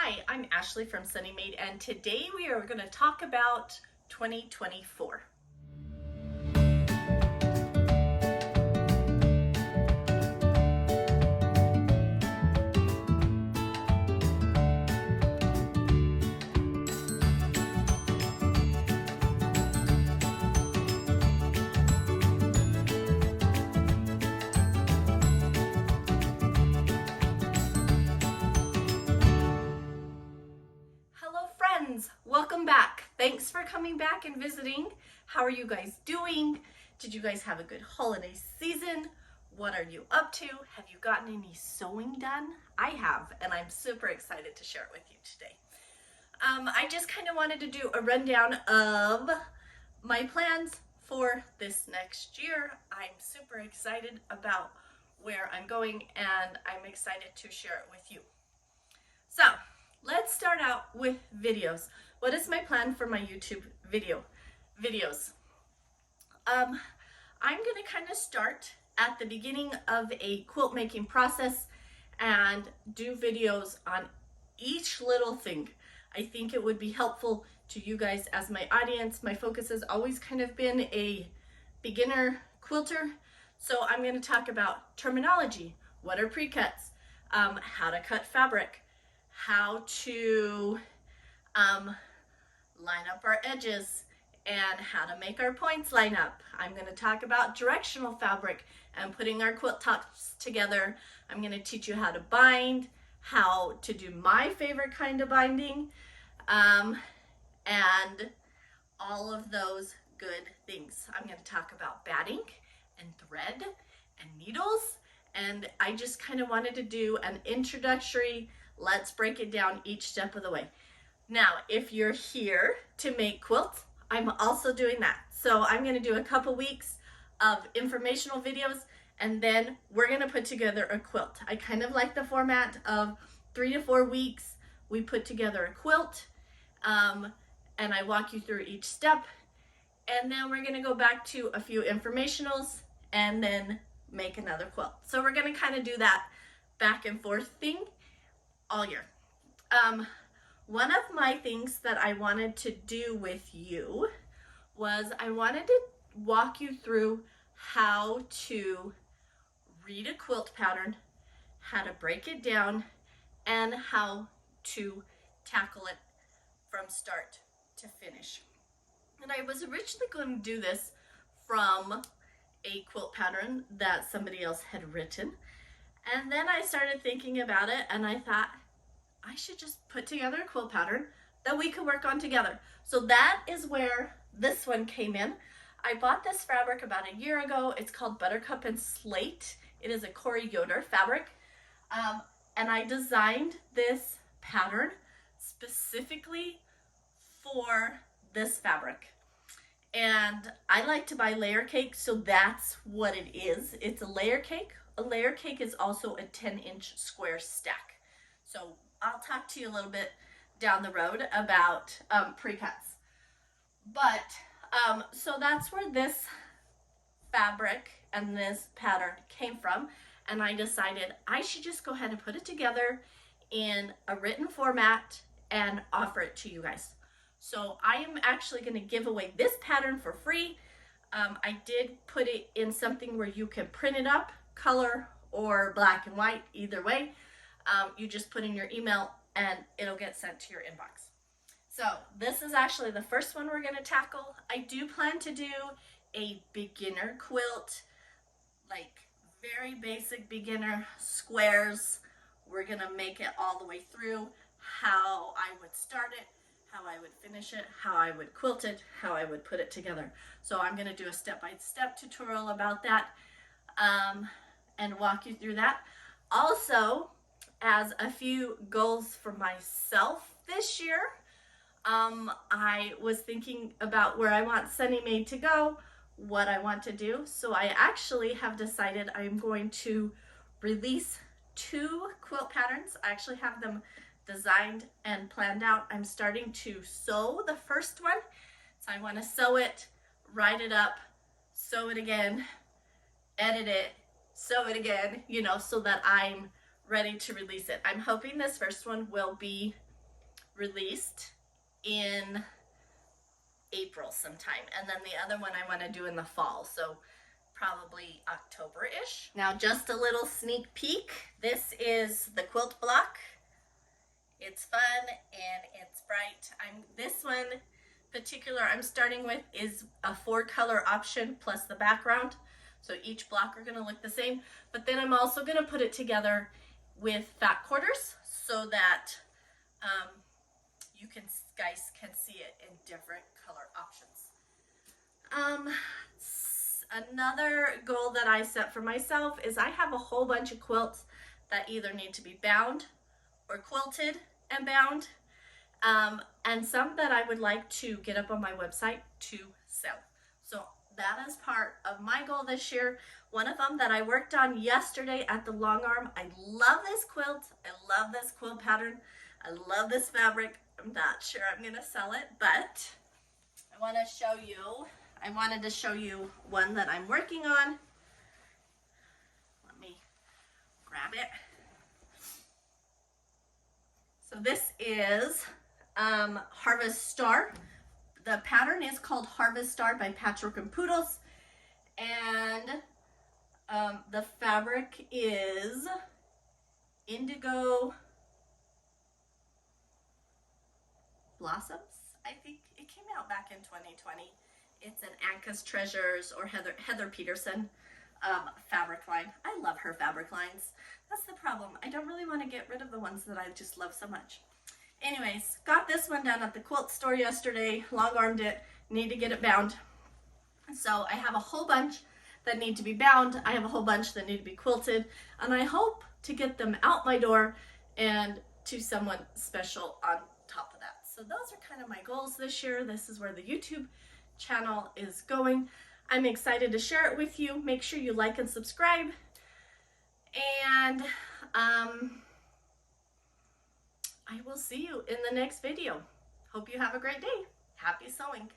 Hi, I'm Ashley from Sunnymade, and today we are going to talk about 2024. Hello friends, welcome back. Thanks for coming back and visiting. How are you guys doing? Did you guys have a good holiday season? What are you up to? Have you gotten any sewing done? I have, and I'm super excited to share it with you today. I just kind of wanted to do a rundown of my plans for this next year. I'm super excited about where I'm going, and I'm excited to share it with you. So, let's start out with videos. What is my plan for my YouTube videos? I'm going to kind of start at the beginning of a quilt making process and do videos on each little thing. I think it would be helpful to you guys as my audience. My focus has always kind of been a beginner quilter. So I'm going to talk about terminology. What are pre-cuts? How to cut fabric. How to line up our edges and how to make our points line up. I'm going to talk about directional fabric and putting our quilt tops together. I'm going to teach you how to bind, how to do my favorite kind of binding, and all of those good things. I'm going to talk about batting and thread and needles, and I just kind of wanted to do an introductory. Let's break it down each step of the way. Now, if you're here to make quilts, I'm also doing that. So I'm going to do a couple weeks of informational videos, and then we're going to put together a quilt. I kind of like the format of 3 to 4 weeks. We put together a quilt, and I walk you through each step. And then we're going to go back to a few informationals and then make another quilt. So we're going to kind of do that back and forth thing all year. One of my things that I wanted to do with you was I wanted to walk you through how to read a quilt pattern, how to break it down, and how to tackle it from start to finish. And I was originally going to do this from a quilt pattern that somebody else had written. And then I started thinking about it, and I thought, I should just put together a quilt pattern that we could work on together. So that is where this one came in. I bought this fabric about a year ago. It's called Buttercup and Slate. It is a Corey Yoder fabric. And I designed this pattern specifically for this fabric. And I like to buy layer cake, so that's what it is. It's a layer cake. A layer cake is also a 10-inch square stack. So I'll talk to you a little bit down the road about pre-cuts. But so that's where this fabric and this pattern came from. And I decided I should just go ahead and put it together in a written format and offer it to you guys. So I am actually going to give away this pattern for free. I did put it in something where you can print it up, color or black and white, either way. You just put in your email and it'll get sent to your inbox. So this is actually the first one we're going to tackle. I do plan to do a beginner quilt, like very basic beginner squares. We're going to make it all the way through, how I would start it, how I would finish it, how I would quilt it, how I would put it together. So I'm going to do a step-by-step tutorial about that and walk you through that. Also, as a few goals for myself this year, I was thinking about where I want Sunnymade to go, what I want to do. So I actually have decided I'm going to release 2 quilt patterns. I actually have them designed and planned out. I'm starting to sew the first one. So I want to sew it, write it up, sew it again, edit it, sew it again, you know, so that I'm ready to release it. I'm hoping this first one will be released in April sometime, and then the other one I want to do in the fall, so probably October-ish. Now just a little sneak peek. This is the quilt block. It's fun and it's bright. This one particular I'm starting with is a 4-color option plus the background. So each block are gonna look the same, but then I'm also gonna put it together with fat quarters so that you guys can see it in different color options. Another goal that I set for myself is I have a whole bunch of quilts that either need to be bound or quilted and bound, and some that I would like to get up on my website to sell. So that is part of my goal this year. One of them that I worked on yesterday at the long arm. I love this quilt. I love this quilt pattern. I love this fabric. I'm not sure I'm gonna sell it, but I wanted to show you one that I'm working on. Let me grab it. So this is Harvest Star. The pattern is called Harvest Star by Patchwork and Poodles, and the fabric is Indigo Blossoms. I think it came out back in 2020. It's an Anka's Treasures or Heather Peterson fabric line. I love her fabric lines. That's the problem. I don't really want to get rid of the ones that I just love so much. Anyways, got this one down at the quilt store yesterday, long armed it, need to get it bound. So I have a whole bunch that need to be bound. I have a whole bunch that need to be quilted, and I hope to get them out my door and to someone special on top of that. So those are kind of my goals this year. This is where the YouTube channel is going. I'm excited to share it with you. Make sure you like and subscribe. And I will see you in the next video. Hope you have a great day. Happy sewing.